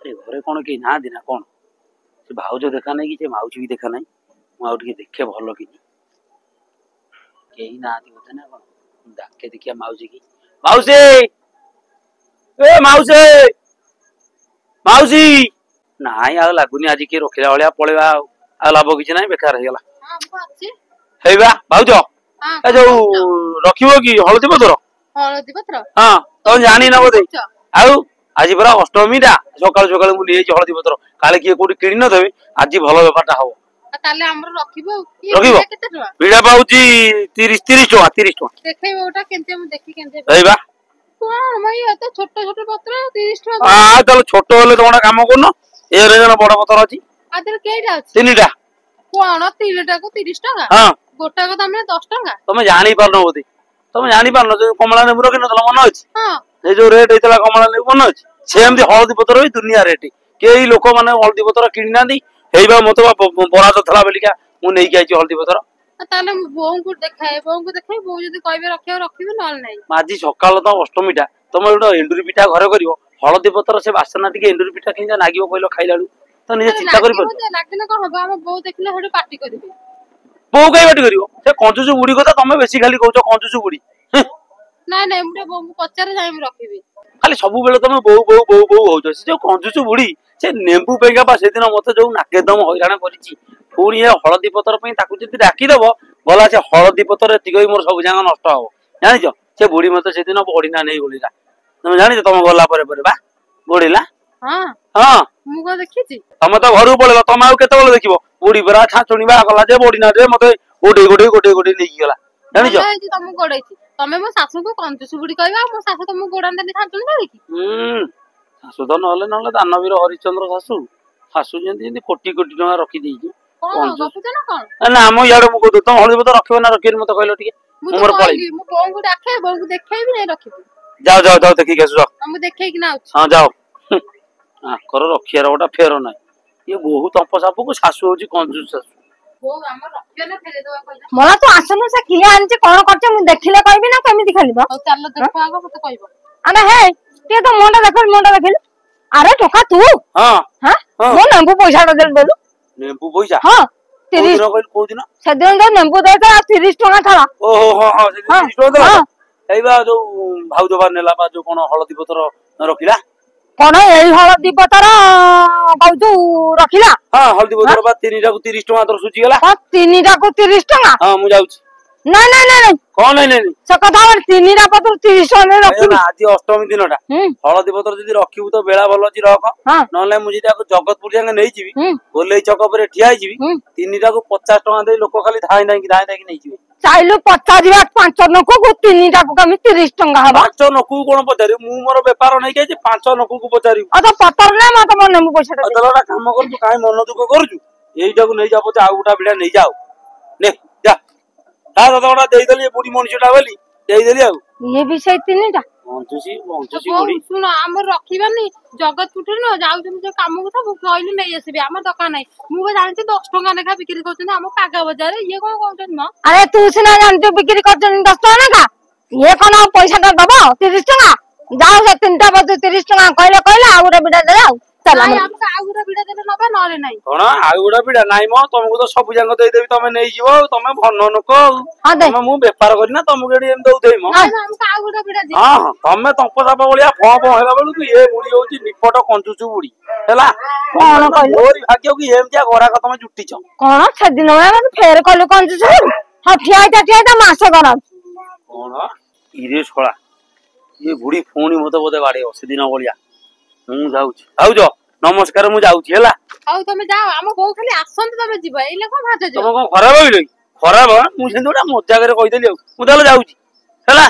अरे घरे कौन के ना दिना कौन से भाउज देखा नहीं कि से माउची भी देखा नहीं मुझे देखे भल कि ना बोधे ना कौन डाके देखिया माउची की माउसी ए माउसी माउसी नाई आ लगुनि आज किए रखिला भाया पलैबा आ लाभ कि ना बेकार हो गला भाउज ए जो रखिबो कि हळदी पत्र हां तो जानी ना बोधे आउ आज परा अष्टमी टा सकाल सकाल मु नहीं हळदी पत्र काले किए कोठी किनि न देबे आज भलो बेपारटा हो ताले हमर रखिबो केते टका बिडा पाउची 30 टका देखैबो ओटा केनते मु देखि केनते हेबा कोन भाई एत छोट छोट पत्र 30 टका आ चलो छोट होले तोना काम करनो ए रे जण बड़ पत्र अछि आदर केटा अछि तीनटा कोन तीनटा को 30 टका हां गोटा को तमे 10 टका तमे जानि पारनो बोदी तमे जानि पारनो जो कमला नेबुर किन तला मन अछि हां ए जो रेट हेतला कमला नेबु मन अछि सेमती हळदी पत्र भी दुनिया रेट केई लोक माने हळदी पत्र किनि नांदी हेइबा मतो बरात थला बेलिका मु नै आइछि हळदी पत्र ताले बों को देखाए बो जदी कहबे रखियो रखिबे नल नै माजी सकाल तो अष्टमीटा तमे उडो एंडुरी पिठा घरे करिवो हळदी पत्र से बासना टिके एंडुरी पिठा किन नागिवो कहलो खाइलाडू तो निजे चिंता करि पर लागिना कोन हबा हम बो देखले हेडो पार्टी करिवे बो कई बाटी करिवो से कंजूस बुडी কথা तमे बेसी खाली कहउछो कंजूस बुडी ना ना मुडे बो पचारे जाई रखिबे खाली सब बेले तमे बो बो बो बो होजो से जो कंजूस बुडी से नेंबू पेगा बा सेदिन मते जो नाके दम हैरान करिछि पुणी ए हळदी पत्र पई ताकू जति डाकी देबो गला से हळदी पत्र एतिगई मोर सब जांग नष्ट हो जानिछो से बुडी मते सेदिन बढिना नै बोलिला तुम जानिछो तमे गला परे परे बा बढिला हां हां मु को देखिछि तमे तो घरु पळेला तमे आ केते बेले देखिबो बुडी बरा छाचुणीबा गला जे बढिना रे मते गोडे नै गला जानिछो तमे गोडैछि तमे मो सासु को कंजूस बुडी कहबा मो सासु तमे गोडान देनी छाचुणी देकी सासु तो नले नले दानवीर हरिचंद्र सासु सासु जेंति कोटी कोटी टका रखी देइछि कोन गपुछ ना कोन ना हम याडे मु को तुम हळदी पत्र रखिबो ना रखिबो मते कहलो ठीक मोर पळी मु बों को डाके बों को देखेबी नै रखिबी जाओ जाओ जाओ देखि केसु हम देखे कि ना हां जाओ आकर रखियार गोटा फेर ना ये बहुत अपसाप को सासु होची कंजूस सासु वो हमर रखिया ना फेरे देवा कहला मला तो आसनु से किए आनचे कोन करचे मु देखिले कहबी ना केमिति खालिबो चल देखो आगो मते कहबो अरे हे ते तो मोंडा देखल अरे टोका तू हां हां मो नेंबू पैसा देल देलु नेंबू पैसा हां 30 कहल को दिन सदिन तो नेंबू देता 30 टका थाला ओहो हां हां 30 टका देला एबा जो भाउजबा नेला बा जो कोन हळदी पत्र रखिला कोन एई हळदी पत्र कहू रखिला हां हळदी पत्र बा 3 टा को 30 टका तर सुची गेला हां 3 टा को 30 टका हां मु जाउछी ना ना ना ना कोन नै नै से कथा 3 टा पत्र 30 टका रखी ना आज अष्टमी दिनटा हळदी पत्र जदी रखिबु तो बेला भलो जी रख नले मु जदी आको जगतपुर जांगे नै जीवी बोले चक पर ठिया जीवी 3 टा को 50 टका दे लोक खाली धाई नै कि नै जीवी चाइलो 50 5 नको को 3 टा को कमी 30 टका हबा 5 नको कोन पचारी मु मोर व्यापार नै के 5 नको को पचारी अ तो पतर ना मत मन नेमु पैसा दे अदलटा काम कर तू काई मन दुख करजु एईटा को नै जा पचा आ गुटा बिडा नै जाओ ने जा ता दादा देई देली बुडी मनुष्यटा बोली देई देली आ ये विषय 3 टा बंतुसी बुडी सुन हमर रखिबानी जगतपुर न जाउ तुम जे काम को सब कहली नै आसीबे हमर दुकान नै मु को जानछि 10 टका लेखा बिक्री करछन हम कागा बाजार ये कोन कहछन म अरे तू सिना जानते बिक्री करछन 10 टका लेखा ये कोन पैसा ता दबो 30 टका जाओ से 3 टा बजे 30 टका कहले आ गुरा बिडा दे जाओ चल हम आ गुरा बिडा देले नबा नले नै कोन आ गुरा बिडा नै म तुमको तो सब जंग देई देबी तमे नै जीवो तमे भन्न नको तमे मु व्यापार करी ना तुमको एडी एम दउ देई म हम आ गुरा बिडा दे हां तमे तंपसाप बलिया फ फ हेला बेलु तू ए बुडी होची निपट कंजूसु बुडी हेला कोन कहलो मोरी भाग्य की एमतिया गोरा का तमे जुटी छ कोन छदिन में फेर कहलो कंजूस हां ठिया मास करा कोन इरे छोळा ये बुडी फोनी मते बोदे बाडे सेदिन बलिया मु जाउची आउ नमस्कार मु जाउची हेला आउ तमे जाओ हम बो खाली आसंत तमे जीवा एले को भाज जो तमे को खराब होइलै खराब मु सेंदोडा मजाक रे कहि देली मु ताले जाउची हेला।